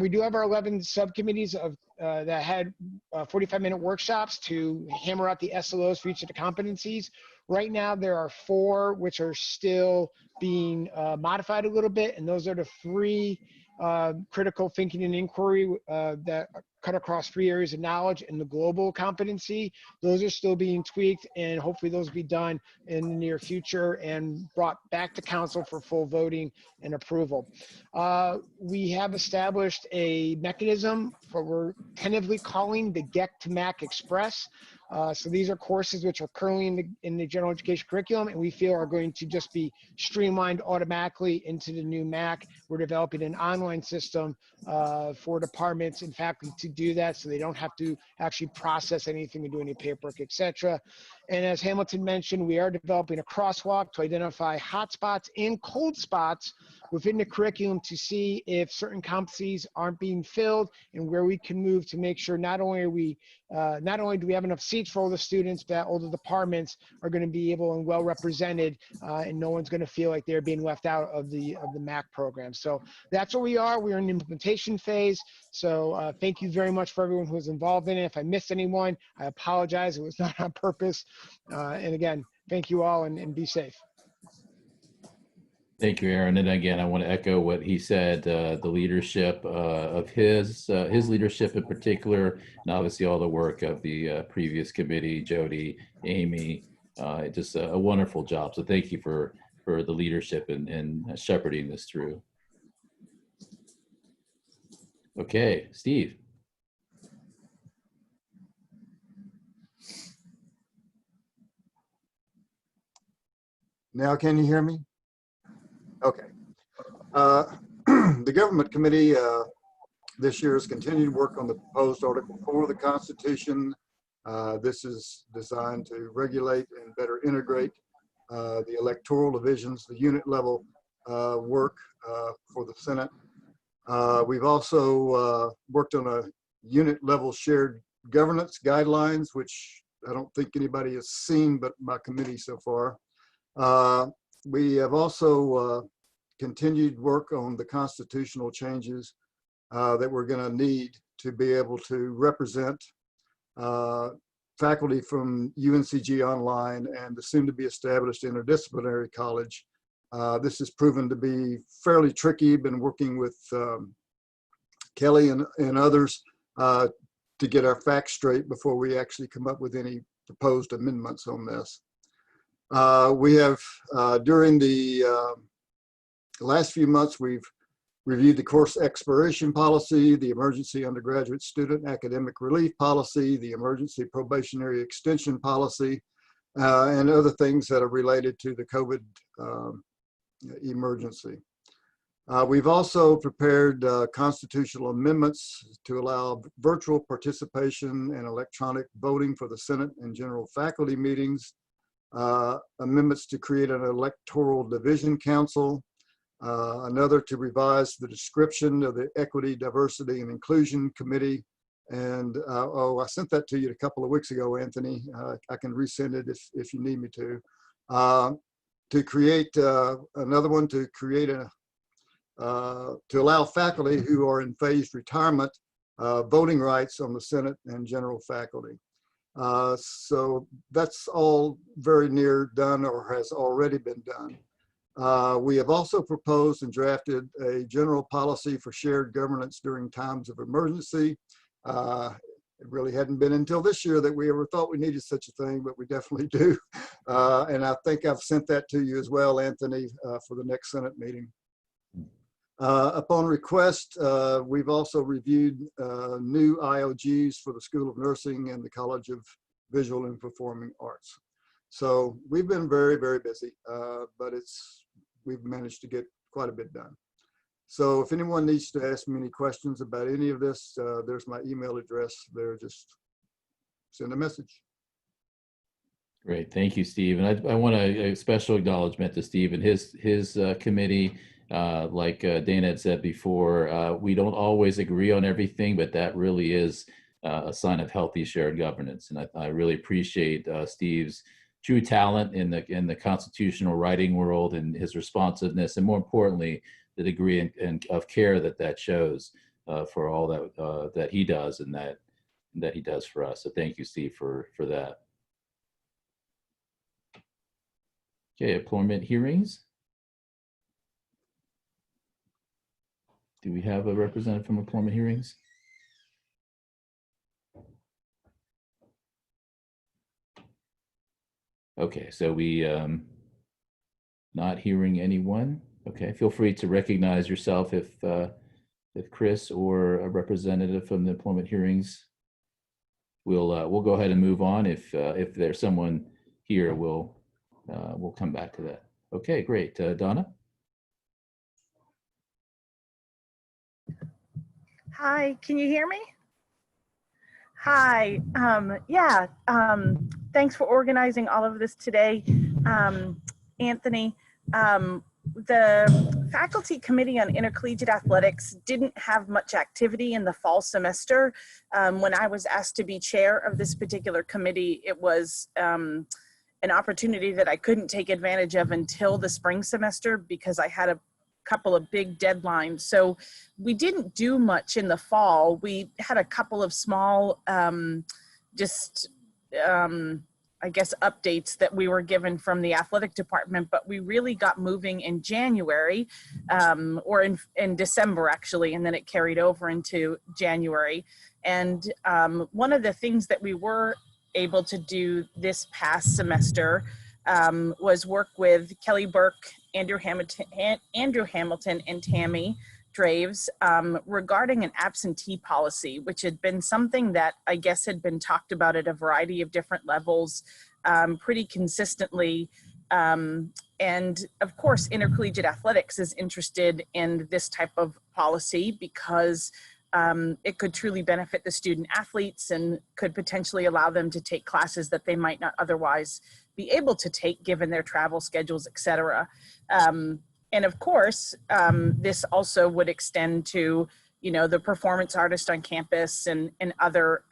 We do have our 11 subcommittees that had 45-minute workshops to hammer out the SLOs for each of the competencies. Right now, there are 4 which are still being modified a little bit, and those are the 3 critical thinking and inquiry that cut across 3 areas of knowledge and the global competency. Those are still being tweaked, and hopefully those will be done in the near future and brought back to council for full voting and approval. We have established a mechanism for we're tentatively calling the GEC to MAC Express. So these are courses which are currently in the general education curriculum, and we feel are going to just be streamlined automatically into the new MAC. We're developing an online system for departments and faculty to do that, so they don't have to actually process anything and do any paperwork, etc. And as Hamilton mentioned, we are developing a crosswalk to identify hotspots and cold spots within the curriculum to see if certain competencies aren't being filled and where we can move to make sure not only do we have enough seats for all the students, but all the departments are going to be able and well represented, and no one's going to feel like they're being left out of the MAC program. So that's where we are. We're in the implementation phase. So thank you very much for everyone who was involved in it. If I missed anyone, I apologize. It was not on purpose. And again, thank you all, and be safe. Thank you, Aaron. And again, I want to echo what he said, the leadership of his leadership in particular, and obviously all the work of the previous committee, Jody, Amy, just a wonderful job. So thank you for the leadership and shepherding this through. Okay, Steve. Now, can you hear me? Okay. The Government Committee this year has continued work on the proposed Article 4 of the Constitution. This is designed to regulate and better integrate the electoral divisions, the unit level work for the Senate. We've also worked on a unit level shared governance guidelines, which I don't think anybody has seen but my committee so far. We have also continued work on the constitutional changes that we're going to need to be able to represent faculty from UNCG Online and the soon to be established interdisciplinary college. This has proven to be fairly tricky. Been working with Kelly and others to get our facts straight before we actually come up with any proposed amendments on this. We have, during the last few months, we've reviewed the course expiration policy, the emergency undergraduate student academic relief policy, the emergency probationary extension policy, and other things that are related to the COVID emergency. We've also prepared constitutional amendments to allow virtual participation and electronic voting for the Senate and general faculty meetings, amendments to create an electoral division council, another to revise the description of the Equity, Diversity, and Inclusion Committee. And I sent that to you a couple of weeks ago, Anthony. I can resend it if you need me to. To create another one to create to allow faculty who are in phased retirement voting rights on the Senate and general faculty. So that's all very near done or has already been done. We have also proposed and drafted a general policy for shared governance during times of emergency. It really hadn't been until this year that we ever thought we needed such a thing, but we definitely do. And I think I've sent that to you as well, Anthony, for the next Senate meeting. Upon request, we've also reviewed new IOGs for the School of Nursing and the College of Visual and Performing Arts. So we've been very, very busy, but we've managed to get quite a bit done. So if anyone needs to ask me any questions about any of this, there's my email address there. Just send a message. Great, thank you, Steve. And I want a special acknowledgement to Steve and his committee. Like Dana had said before, we don't always agree on everything, but that really is a sign of healthy shared governance. And I really appreciate Steve's true talent in the constitutional writing world and his responsiveness, and more importantly, the degree of care that shows for all that he does and that he does for us. So thank you, Steve, for that. Okay, employment hearings. Do we have a representative from employment hearings? Okay, so we not hearing anyone. Okay, feel free to recognize yourself if Chris or a representative from the employment hearings. We'll go ahead and move on. If there's someone here, we'll come back to that. Okay, great. Donna. Hi, can you hear me? Hi. Thanks for organizing all of this today, Anthony. The faculty committee on intercollegiate athletics didn't have much activity in the fall semester. When I was asked to be chair of this particular committee, it was an opportunity that I couldn't take advantage of until the spring semester because I had a couple of big deadlines. So we didn't do much in the fall. We had a couple of small, I guess, updates that we were given from the athletic department, but we really got moving in January, or in December actually, and then it carried over into January. And one of the things that we were able to do this past semester was work with Kelly Burke, Andrew Hamilton, and Tammy Draves regarding an absentee policy, which had been something that I guess had been talked about at a variety of different levels pretty consistently. And of course, intercollegiate athletics is interested in this type of policy because it could truly benefit the student athletes and could potentially allow them to take classes that they might not otherwise be able to take given their travel schedules, et cetera. And of course, this also would extend to, the performance artist on campus and other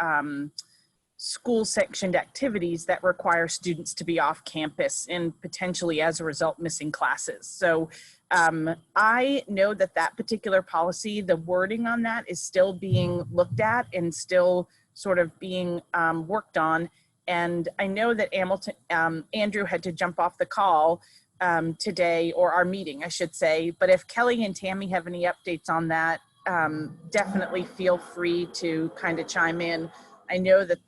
school sanctioned activities that require students to be off campus and potentially as a result missing classes. So I know that particular policy, the wording on that is still being looked at and still sort of being worked on. And I know that Andrew had to jump off the call today, or our meeting, I should say. But if Kelly and Tammy have any updates on that, definitely feel free to kind of chime in. I know that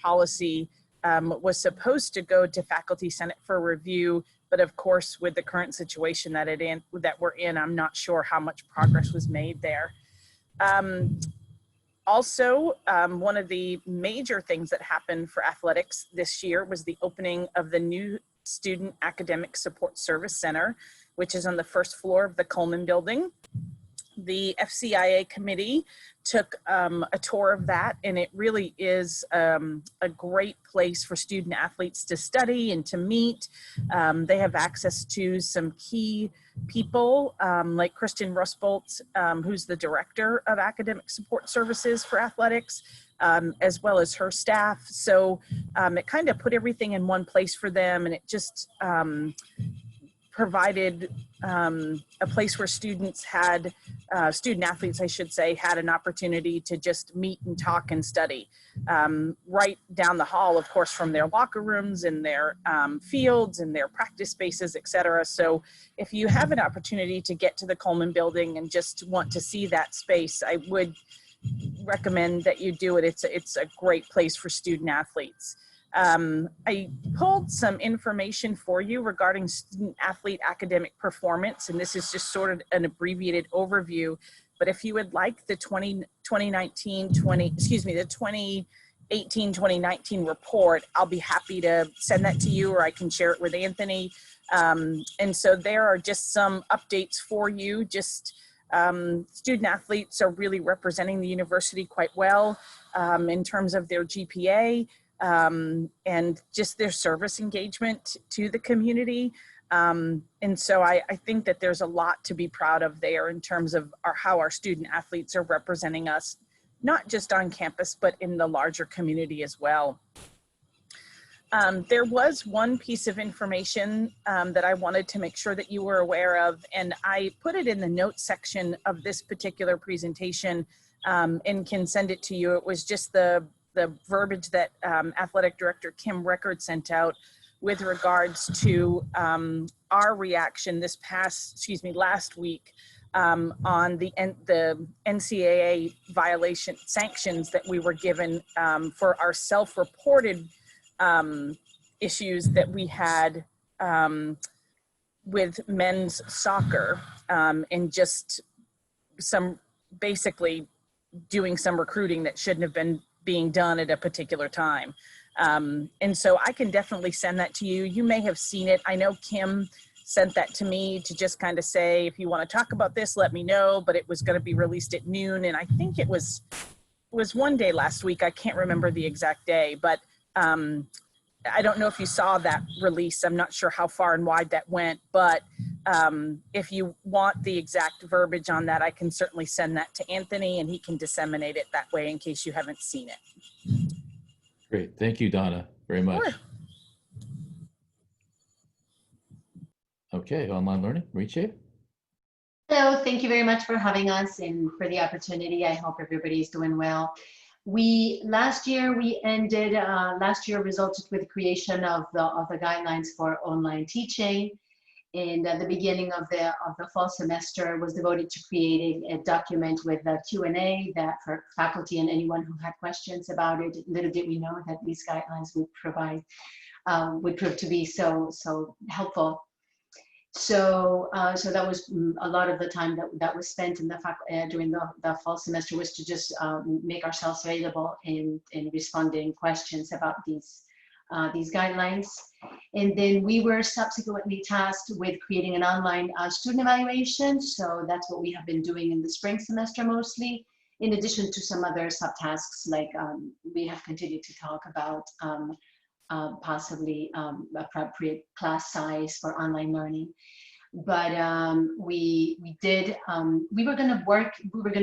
policy was supposed to go to Faculty Senate for review, but of course, with the current situation that we're in, I'm not sure how much progress was made there. Also, one of the major things that happened for athletics this year was the opening of the new Student Academic Support Service Center, which is on the first floor of the Coleman Building. The FCIA committee took a tour of that, and it really is a great place for student athletes to study and to meet. They have access to some key people like Kristen Rusbolt, who's the director of academic support services for athletics, as well as her staff. So it kind of put everything in one place for them, and it just provided a place where student athletes, I should say, had an opportunity to just meet and talk and study. Right down the hall, of course, from their locker rooms and their fields and their practice spaces, et cetera. So if you have an opportunity to get to the Coleman Building and just want to see that space, I would recommend that you do it. It's a great place for student athletes. I pulled some information for you regarding student athlete academic performance, and this is just sort of an abbreviated overview. But if you would like the 2018-2019 report, I'll be happy to send that to you, or I can share it with Anthony. And so there are just some updates for you. Just student athletes are really representing the university quite well in terms of their GPA. And just their service engagement to the community. And so I think that there's a lot to be proud of there in terms of how our student athletes are representing us, not just on campus, but in the larger community as well. There was one piece of information that I wanted to make sure that you were aware of, and I put it in the notes section of this particular presentation and can send it to you. It was just the verbiage that Athletic Director Kim Record sent out with regards to our reaction last week on the NCAA violation sanctions that we were given for our self-reported issues that we had with men's soccer and just basically doing some recruiting that shouldn't have been being done at a particular time. And so I can definitely send that to you. You may have seen it. I know Kim sent that to me to just kind of say, if you want to talk about this, let me know, but it was going to be released at noon. And I think it was was one day last week. I can't remember the exact day, but I don't know if you saw that release. I'm not sure how far and wide that went, but if you want the exact verbiage on that, I can certainly send that to Anthony and he can disseminate it that way in case you haven't seen it. Great. Thank you, Donna, very much. Sure. Okay, online learning, Riche. Hello, thank you very much for having us and for the opportunity. I hope everybody is doing well. Last year resulted with the creation of the guidelines for online teaching. And the beginning of the fall semester was devoted to creating a document with a Q&A that for faculty and anyone who had questions about it. Little did we know that these guidelines would prove to be so helpful. So that was a lot of the time that was spent in during the fall semester was to just make ourselves available in responding questions about these guidelines. And then we were subsequently tasked with creating an online student evaluation. So that's what we have been doing in the spring semester mostly, in addition to some other subtasks like we have continued to talk about possibly appropriate class size for online learning. But we were going to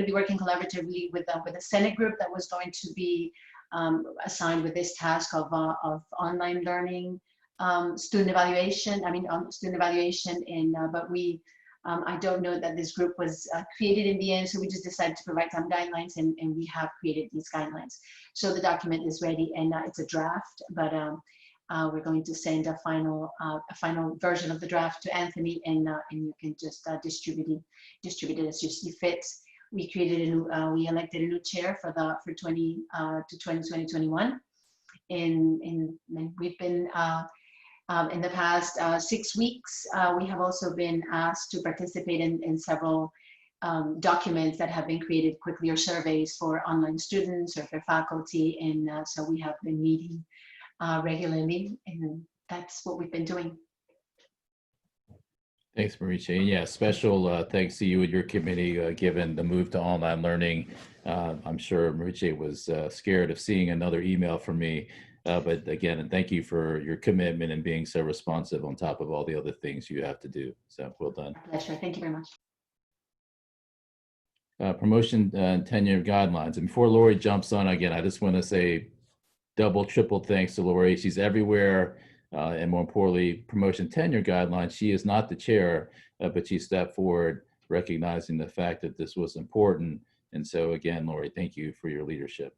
be working collaboratively with a Senate group that was going to be assigned with this task of online learning, student evaluation. But I don't know that this group was created in the end, so we just decided to provide some guidelines, and we have created these guidelines. So the document is ready, and it's a draft, but we're going to send a final version of the draft to Anthony, and you can just distribute it as you see fit. We elected a new chair for 2021, and we've been in the past 6 weeks. We have also been asked to participate in several documents that have been created quickly, or surveys for online students or for faculty, and so we have been meeting regularly, and that's what we've been doing. Thanks, Marice. And yeah, special thanks to you and your committee, given the move to online learning. I'm sure Marice was scared of seeing another email from me, but again, and thank you for your commitment and being so responsive on top of all the other things you have to do. So well done. My pleasure. Thank you very much. Promotion and tenure guidelines. And before Lori jumps on again, I just want to say double, triple thanks to Lori. She's everywhere. And more importantly, promotion tenure guidelines. She is not the chair, but she stepped forward recognizing the fact that this was important. And so again, Lori, thank you for your leadership.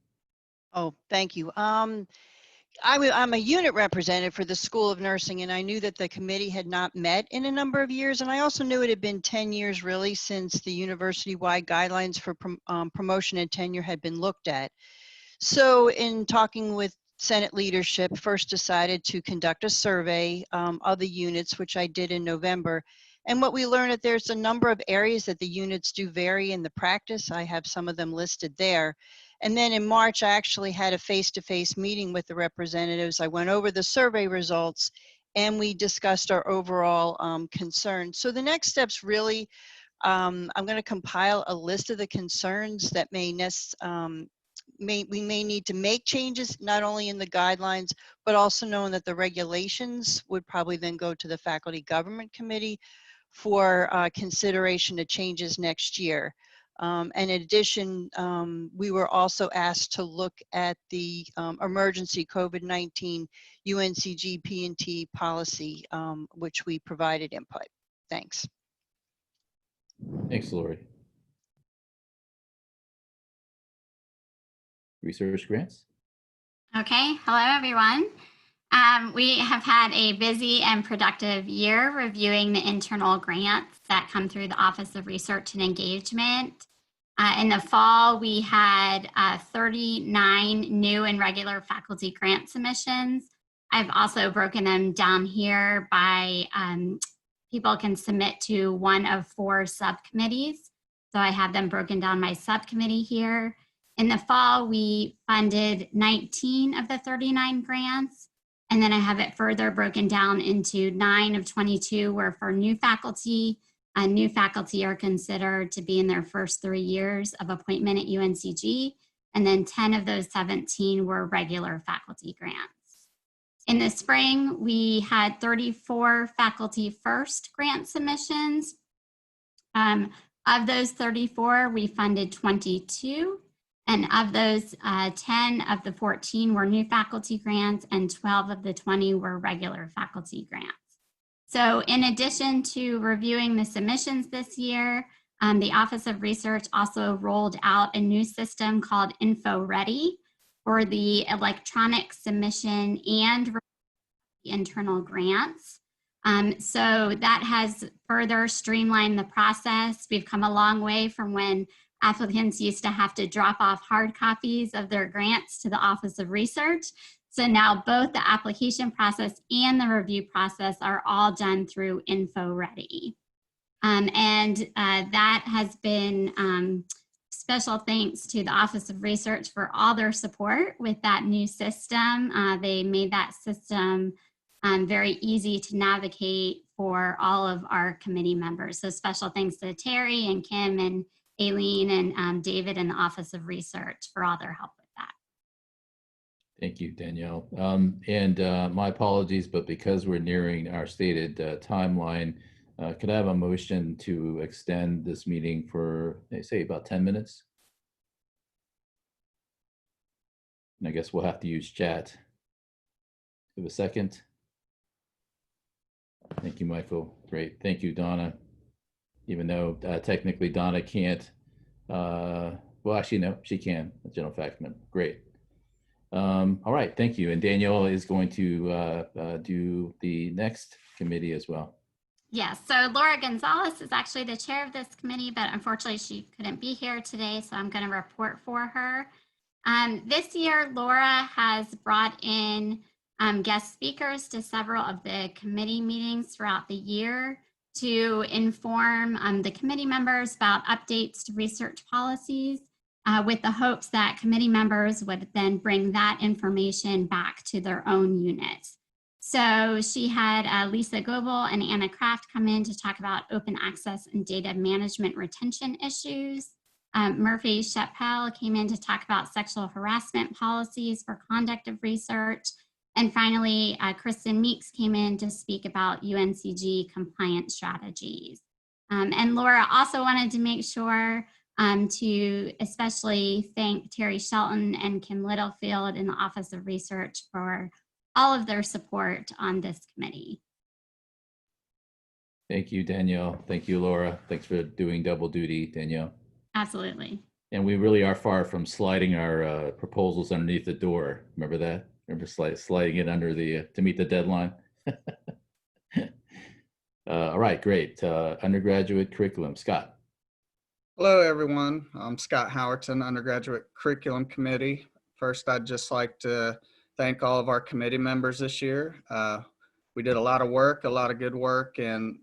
Oh, thank you. I'm a unit representative for the School of Nursing, and I knew that the committee had not met in a number of years. And I also knew it had been 10 years really since the university-wide guidelines for promotion and tenure had been looked at. So in talking with Senate leadership, first decided to conduct a survey of the units, which I did in November. And what we learned that there's a number of areas that the units do vary in the practice. I have some of them listed there. And then in March, I actually had a face-to-face meeting with the representatives. I went over the survey results and we discussed our overall concerns. So the next steps really, I'm going to compile a list of the concerns that we may need to make changes, not only in the guidelines, but also knowing that the regulations would probably then go to the Faculty Government Committee for consideration to changes next year. And in addition, we were also asked to look at the emergency COVID-19 UNCG P&T policy, which we provided input. Thanks. Thanks, Lori. Research grants. Okay, hello everyone. We have had a busy and productive year reviewing the internal grants that come through the Office of Research and Engagement. In the fall, we had 39 new and regular faculty grant submissions. I've also broken them down here by people can submit to one of 4 subcommittees. So I have them broken down by subcommittee here. In the fall, we funded 19 of the 39 grants, and then I have it further broken down into 9 of 22 were for new faculty. New faculty are considered to be in their first 3 years of appointment at UNCG, and then 10 of those 17 were regular faculty grants. In the spring, we had 34 Faculty First grant submissions. Of those 34, we funded 22. And of those, 10 of the 14 were new faculty grants and 12 of the 20 were regular faculty grants. So in addition to reviewing the submissions this year, the Office of Research also rolled out a new system called InfoReady for the electronic submission and internal grants. So that has further streamlined the process. We've come a long way from when applicants used to have to drop off hard copies of their grants to the Office of Research. So now both the application process and the review process are all done through InfoReady. That has been special thanks to the Office of Research for all their support with that new system. They made that system very easy to navigate for all of our committee members. So special thanks to Terry and Kim and Aileen and David in the Office of Research for all their help with that. Thank you, Danielle. My apologies, but because we're nearing our stated timeline, could I have a motion to extend this meeting for, say, about 10 minutes? And I guess we'll have to use chat. Give a second. Thank you, Michael. Great. Thank you, Donna. Even though technically Donna can't, well, actually, no, she can, a general fact. Great. All right, thank you. And Danielle is going to do the next committee as well. Yes, so Laura Gonzalez is actually the chair of this committee, but unfortunately she couldn't be here today, so I'm going to report for her. This year, Laura has brought in guest speakers to several of the committee meetings throughout the year to inform the committee members about updates to research policies with the hopes that committee members would then bring that information back to their own units. So she had Lisa Goebel and Anna Kraft come in to talk about open access and data management retention issues. Murphy Chappell came in to talk about sexual harassment policies for conduct of research. And finally, Kristen Meeks came in to speak about UNCG compliance strategies. And Laura also wanted to make sure to especially thank Terry Shelton and Kim Littlefield in the Office of Research for all of their support on this committee. Thank you, Danielle. Thank you, Laura. Thanks for doing double duty, Danielle. Absolutely. And we really are far from sliding our proposals underneath the door. Remember that? Remember sliding it under the to meet the deadline? All right, great. Undergraduate curriculum, Scott. Hello, everyone. I'm Scott Howerton, Undergraduate Curriculum Committee. First, I'd just like to thank all of our committee members this year. We did a lot of work, a lot of good work, and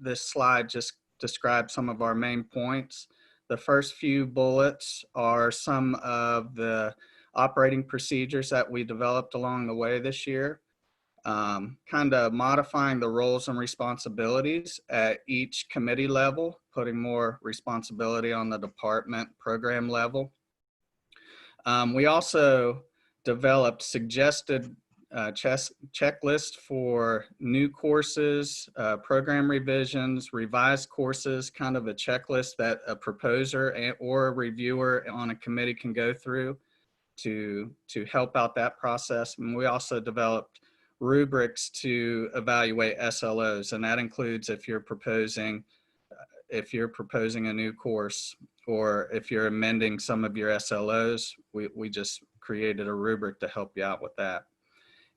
this slide just describes some of our main points. The first few bullets are some of the operating procedures that we developed along the way this year, kind of modifying the roles and responsibilities at each committee level, putting more responsibility on the department program level. We also developed suggested checklist for new courses, program revisions, revised courses, kind of a checklist that a proposer or a reviewer on a committee can go through to help out that process. And we also developed rubrics to evaluate SLOs, and that includes if you're proposing a new course or if you're amending some of your SLOs, we just created a rubric to help you out with that.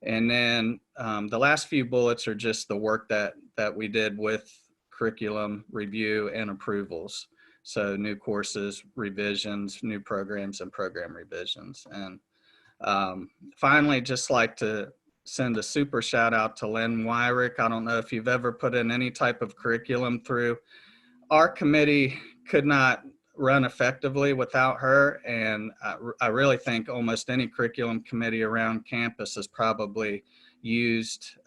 And then the last few bullets are just the work that we did with curriculum review and approvals. So new courses, revisions, new programs, and program revisions. And finally, just like to send a super shout out to Lynn Wyrick. I don't know if you've ever put in any type of curriculum through. Our committee could not run effectively without her, and I really think almost any curriculum committee around campus has probably used,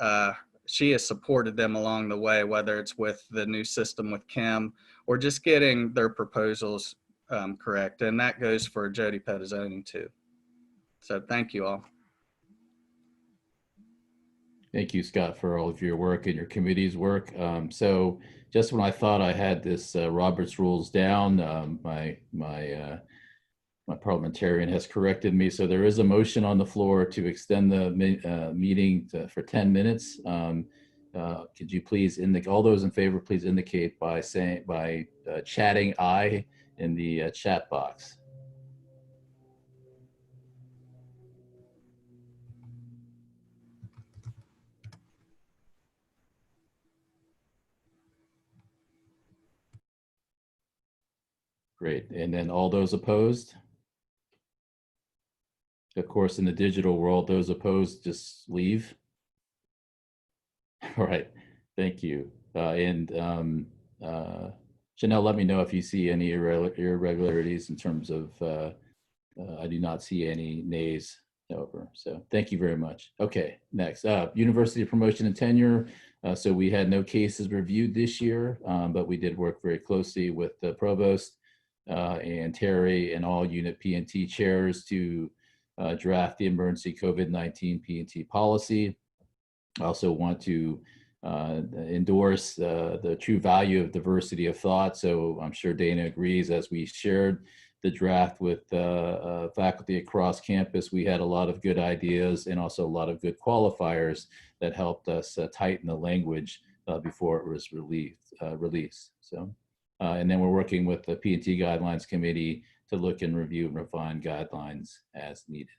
she has supported them along the way, whether it's with the new system with Kim or just getting their proposals correct. And that goes for Jody Pettazzoni too. So thank you all. Thank you, Scott, for all of your work and your committee's work. So just when I thought I had this Robert's rules down, my parliamentarian has corrected me. So there is a motion on the floor to extend the meeting for 10 minutes. Could you please all those in favor, please indicate by chatting aye in the chat box. Great. And then all those opposed? Of course, in the digital world, those opposed just leave. All right. Thank you. Chanel, let me know if you see any irregularities in terms of, I do not see any nays over. So thank you very much. Okay, next up, University Promotion and Tenure. So we had no cases reviewed this year, but we did work very closely with the provost and Terry and all unit P&T chairs to draft the emergency COVID-19 P&T policy. I also want to endorse the true value of diversity of thought. So I'm sure Dana agrees. As we shared the draft with faculty across campus, we had a lot of good ideas and also a lot of good qualifiers that helped us tighten the language before it was released. So, and then we're working with the P&T Guidelines Committee to look and review and refine guidelines as needed.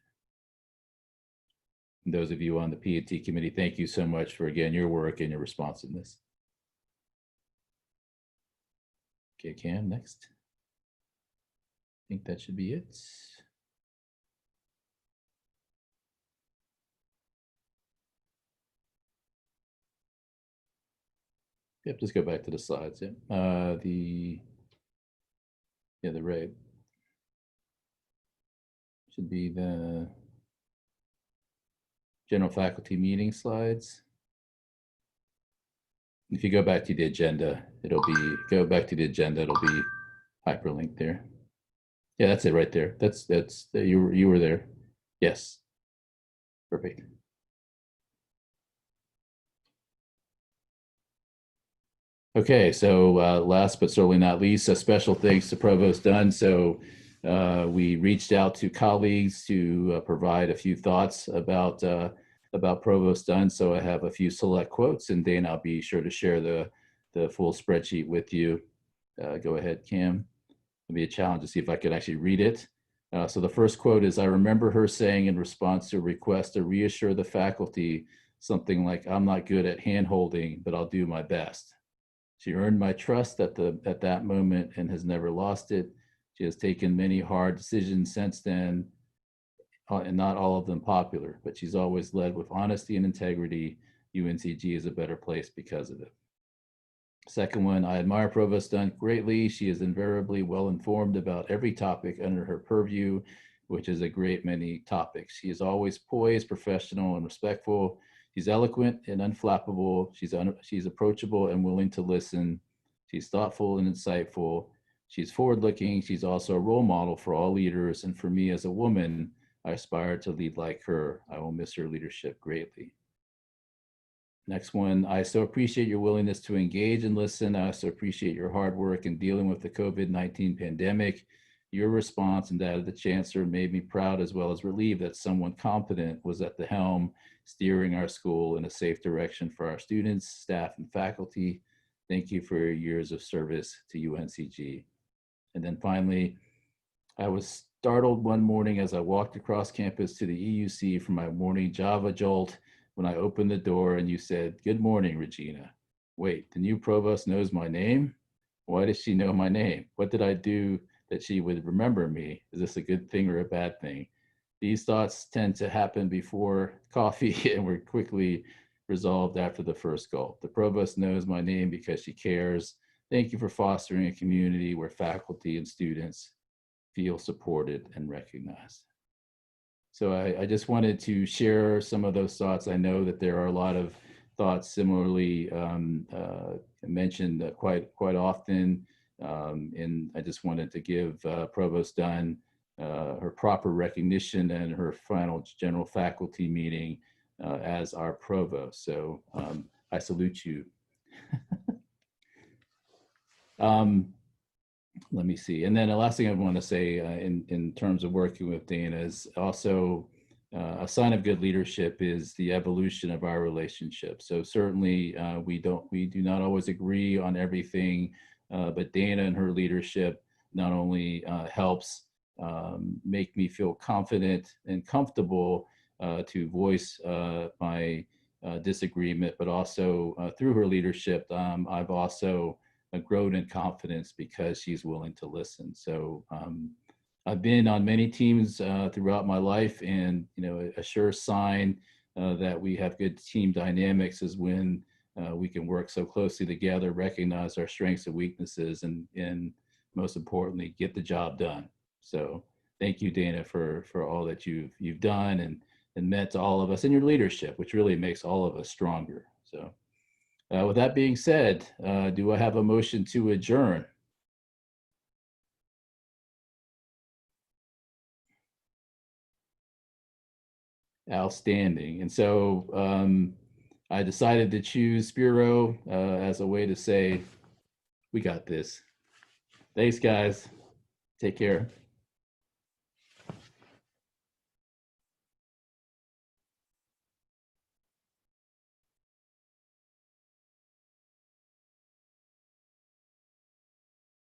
And those of you on the P&T committee, thank you so much for, again, your work and your responsiveness. Okay, Cam, next. I think that should be it. Yep, just go back to the slides. Yeah, the right should be the general faculty meeting slides. If you go back to the agenda, it'll be hyperlinked there. Yeah, that's it right there. That's you were there. Yes. Perfect. Okay, so last but certainly not least, a special thanks to Provost Dunn. So we reached out to colleagues to provide a few thoughts about Provost Dunn. So I have a few select quotes, and Dana, I'll be sure to share the full spreadsheet with you. Go ahead, Cam. It'll be a challenge to see if I can actually read it. So the first quote is, I remember her saying in response to a request to reassure the faculty something like, I'm not good at hand-holding, but I'll do my best. She earned my trust at that moment and has never lost it. She has taken many hard decisions since then, and not all of them popular, but she's always led with honesty and integrity. UNCG is a better place because of it. Second one, I admire Provost Dunn greatly. She is invariably well informed about every topic under her purview, which is a great many topics. She is always poised, professional, and respectful. She's eloquent and unflappable. She's approachable and willing to listen. She's thoughtful and insightful. She's forward-looking. She's also a role model for all leaders. And for me as a woman, I aspire to lead like her. I will miss her leadership greatly. Next one, I so appreciate your willingness to engage and listen. I also appreciate your hard work in dealing with the COVID-19 pandemic. Your response and that of the Chancellor made me proud as well as relieved that someone competent was at the helm, steering our school in a safe direction for our students, staff, and faculty. Thank you for your years of service to UNCG. And then finally, I was startled one morning as I walked across campus to the EUC for my morning Java jolt when I opened the door and you said, "Good morning, Regina." Wait, the new provost knows my name? Why does she know my name? What did I do that she would remember me? Is this a good thing or a bad thing? These thoughts tend to happen before coffee and were quickly resolved after the first gulp. The provost knows my name because she cares. Thank you for fostering a community where faculty and students feel supported and recognized. So I just wanted to share some of those thoughts. I know that there are a lot of thoughts similarly mentioned quite often And I just wanted to give Provost Dunn her proper recognition and her final general faculty meeting as our provost. So I salute you. Let me see. And then the last thing I want to say in terms of working with Dana is also a sign of good leadership is the evolution of our relationship. So certainly we do not always agree on everything, but Dana and her leadership not only helps make me feel confident and comfortable to voice my disagreement, but also through her leadership, I've also grown in confidence because she's willing to listen. So I've been on many teams throughout my life, and a sure sign that we have good team dynamics is when we can work so closely together, recognize our strengths and weaknesses, and most importantly, get the job done. So thank you, Dana, for all that you've done and meant to all of us, and your leadership, which really makes all of us stronger. So with that being said, do I have a motion to adjourn? Outstanding. And so I decided to choose Spiro as a way to say, we got this. Thanks, guys. Take care.